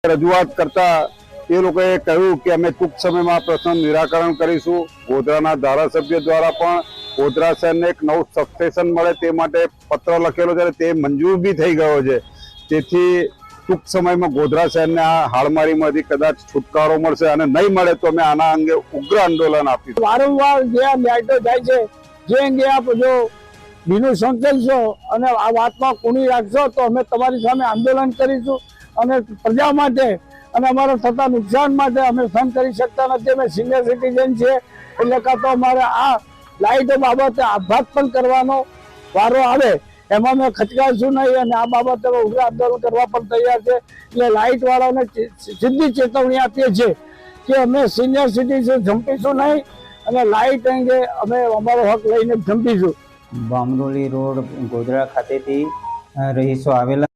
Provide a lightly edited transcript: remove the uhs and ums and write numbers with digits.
રજૂઆત કરતા એ લોકોએ કહ્યું કે અમે ટૂંક સમયમાં આ પ્રશ્ન નિરાકરણ કરીશું। ગોધરાના ધારાસભ્ય દ્વારા પણ ગોધરા શહેરને એક નવું સબસ્ટેશન મળે તે માટે પત્ર લખેલો છે, તે મંજૂર બી થઈ ગયો છે। તેથી ટૂંક સમયમાં ગોધરા શહેરને આ હાડમારીમાંથી કદાચ છુટકારો મળશે, અને નહીં મળે તો અમે આના અંગે ઉગ્ર આંદોલન આપીશું। વારંવાર જે આ લાઇટો જાય છે, જે અંગે આપ જો ભીનું સંકેલશો અને આ વાતમાં કુણી રાખશો તો અમે તમારી સામે આંદોલન કરીશું, અને પ્રજા માટે અને અમારા થતા નુકસાન માટે અમે સહન કરી શકતા નથી। અમે સિનિયર સિટીઝન છે એટલે કાં તો અમારે આ લાઇટો બાબતે આપઘાત પણ કરવાનો વારો આવે એમાં અમે ખચકાશું નહીં, અને આ બાબતે ઉગ્ર આંદોલન કરવા પણ તૈયાર છે। એટલે લાઇટ વાળાને સીધી ચેતવણી આપીએ છીએ કે અમે સિનિયર સિટીઝન ઝંપીશું નહીં, અને લાઇટ અંગે અમે અમારો હક લઈને ઝંપીશું। બામરોલી રોડ ગોધરા ખાતેથી રહીશો આવેલા